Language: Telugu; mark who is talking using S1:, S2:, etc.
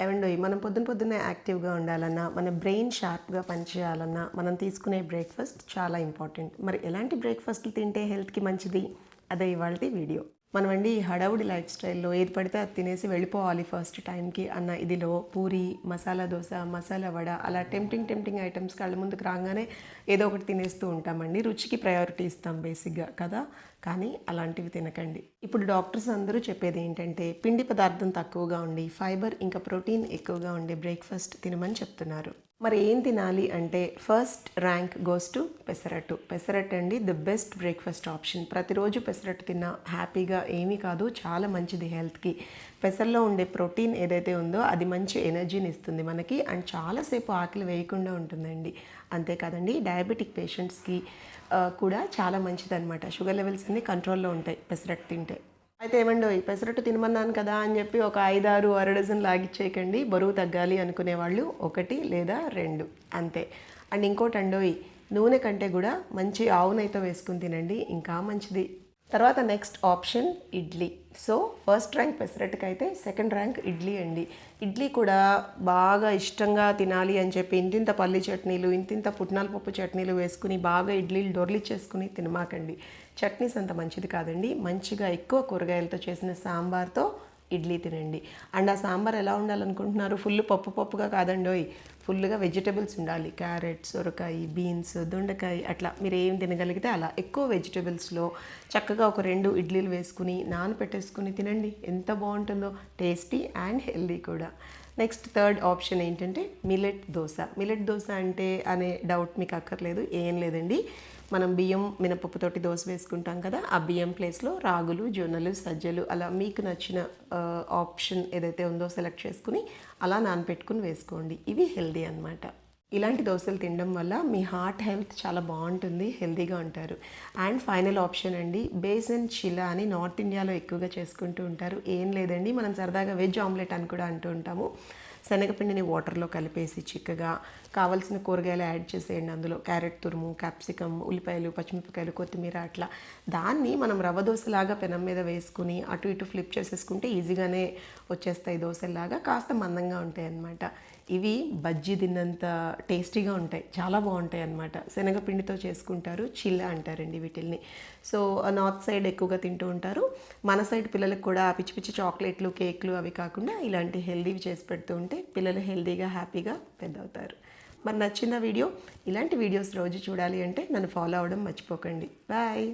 S1: ఏవండోయ్ మనం పొద్దున్నే యాక్టివ్గా ఉండాలన్నా, మన బ్రెయిన్ షార్ప్గా పనిచేయాలన్నా మనం తీసుకునే బ్రేక్ఫాస్ట్ చాలా ఇంపార్టెంట్. మరి ఎలాంటి బ్రేక్ఫాస్ట్లు తింటే హెల్త్కి మంచిది, అదే ఇవాల్టి వీడియో. మనమండి ఈ హడావుడి లైఫ్ స్టైల్లో ఏది పడితే అది తినేసి వెళ్ళిపోవాలి ఫస్ట్ టైంకి అన్న ఇదిలో పూరి, మసాలా దోశ, మసాలా వడ అలా టెంప్టింగ్ ఐటమ్స్ కళ్ళ ముందుకు రాగానే ఏదో ఒకటి తినేస్తూ ఉంటామండి. రుచికి ప్రయారిటీ ఇస్తాం బేసిక్గా కదా. కానీ అలాంటివి తినకండి. ఇప్పుడు డాక్టర్స్ అందరూ చెప్పేది ఏంటంటే పిండి పదార్థం తక్కువగా ఉండి ఫైబర్ ఇంకా ప్రోటీన్ ఎక్కువగా ఉండే బ్రేక్ఫాస్ట్ తినమని చెప్తున్నారు. మరి ఏం తినాలి అంటే first rank goes to pesarattu. Pesarattu అండి ది బెస్ట్ బ్రేక్ఫాస్ట్ ఆప్షన్. ప్రతిరోజు పెసరట్టు తిన్నా హ్యాపీగా ఏమీ కాదు, చాలా మంచిది హెల్త్కి. పెసర్లో ఉండే ప్రోటీన్ ఏదైతే ఉందో అది మంచి ఎనర్జీని ఇస్తుంది మనకి అండ్ చాలాసేపు ఆకలి వేయకుండా ఉంటుందండి. అంతేకాదండి డయాబెటిక్ పేషెంట్స్కి కూడా చాలా మంచిదన్నమాట. షుగర్ లెవెల్స్ అన్నీ కంట్రోల్లో ఉంటాయి పెసరట్టు తింటే. అయితే ఏమండోయ్ పెసరట్టు తినమన్నాను కదా అని చెప్పి ఒక 5, 6 అరడజన్ లాగిచ్చేయకండి. బరువు తగ్గాలి అనుకునే వాళ్ళు 1 లేదా 2 అంతే. అండ్ ఇంకోటి అండోయ్, నూనె కంటే కూడా మంచి ఆవు నెయ్యితో వేసుకుని తినండి, ఇంకా మంచిది. తర్వాత next option idli. So first rank పెసరట్టుకి అయితే సెకండ్ ర్యాంక్ ఇడ్లీ అండి. ఇడ్లీ కూడా బాగా ఇష్టంగా తినాలి అని చెప్పి ఇంతింత పల్లి చట్నీలు, ఇంతింత పుట్నాల పప్పు చట్నీలు వేసుకుని బాగా ఇడ్లీలు దొర్లిచ్చేసుకుని తినమాకండి. చట్నీస్ అంత మంచిది కాదండి. మంచిగా ఎక్కువ కూరగాయలతో చేసిన సాంబార్తో ఇడ్లీ తినండి. అండ్ ఆ సాంబార్ ఎలా ఉండాలనుకుంటున్నారు? ఫుల్ పప్పుగా కాదండోయ్, ఫుల్గా వెజిటబుల్స్ ఉండాలి. క్యారెట్, సొరకాయ, బీన్స్, దొండకాయ అట్లా మీరు ఏం తినగలిగితే అలా ఎక్కువ వెజిటబుల్స్లో చక్కగా ఒక 2 ఇడ్లీలు వేసుకుని నానపెట్టేసుకుని తినండి. ఎంత బాగుంటుందో, టేస్టీ అండ్ హెల్దీ కూడా. నెక్స్ట్ థర్డ్ ఆప్షన్ ఏంటంటే మిల్లెట్ దోశ. మిల్లెట్ దోశ అంటే అనే డౌట్ మీకు అక్కర్లేదు, ఏం లేదండి. మనం బియ్యం మినపప్పుతోటి దోశ వేసుకుంటాం కదా, ఆ బియ్యం ప్లేస్లో రాగులు, జొన్నలు, సజ్జలు అలా మీకు నచ్చిన ఆప్షన్ ఏదైతే ఉందో సెలెక్ట్ చేసుకుని అలా నానపెట్టుకుని వేసుకోండి. ఇవి హెల్దీ అన్నమాట. ఇలాంటి దోశలు తినడం వల్ల మీ హార్ట్ హెల్త్ చాలా బాగుంటుంది, హెల్తీగా ఉంటారు. అండ్ ఫైనల్ ఆప్షన్ అండి బేసన్ చిలా అని నార్త్ ఇండియాలో ఎక్కువగా చేసుకుంటూ ఉంటారు. ఏం లేదండి, మనం సరదాగా వెజ్ ఆమ్లెట్ అని కూడా అంటూ ఉంటాము. శనగపిండిని వాటర్లో కలిపేసి చిక్కగా కావాల్సిన కూరగాయలు యాడ్ చేసేయండి. అందులో క్యారెట్ తురుము, క్యాప్సికమ్, ఉల్లిపాయలు, పచ్చిమిరపకాయలు, కొత్తిమీర అట్లా దాన్ని మనం రవ్వ దోశలాగా పెనం మీద వేసుకుని అటు ఇటు ఫ్లిప్ చేసేసుకుంటే ఈజీగానే వచ్చేస్తాయి దోశలాగా. కాస్త మందంగా ఉంటాయి అన్నమాట. ఇవి బజ్జీ తిన్నంత టేస్టీగా ఉంటాయి, చాలా బాగుంటాయి అన్నమాట. శనగపిండితో చేసుకుంటారు, చిల్లా అంటారండి వీటిల్ని. సో నార్త్ సైడ్ ఎక్కువగా తింటూ ఉంటారు. మన సైడ్ పిల్లలకు కూడా పిచ్చి చాక్లెట్లు, కేక్లు అవి కాకుండా ఇలాంటి హెల్దీవి చేసి పెడుతూ ఉంటే పిల్లలు హెల్దీగా హ్యాపీగా పెద్దవుతారు. మరి నచ్చిన వీడియో, ఇలాంటి వీడియోస్ రోజు చూడాలి అంటే నన్ను ఫాలో అవ్వడం మర్చిపోకండి. బాయ్.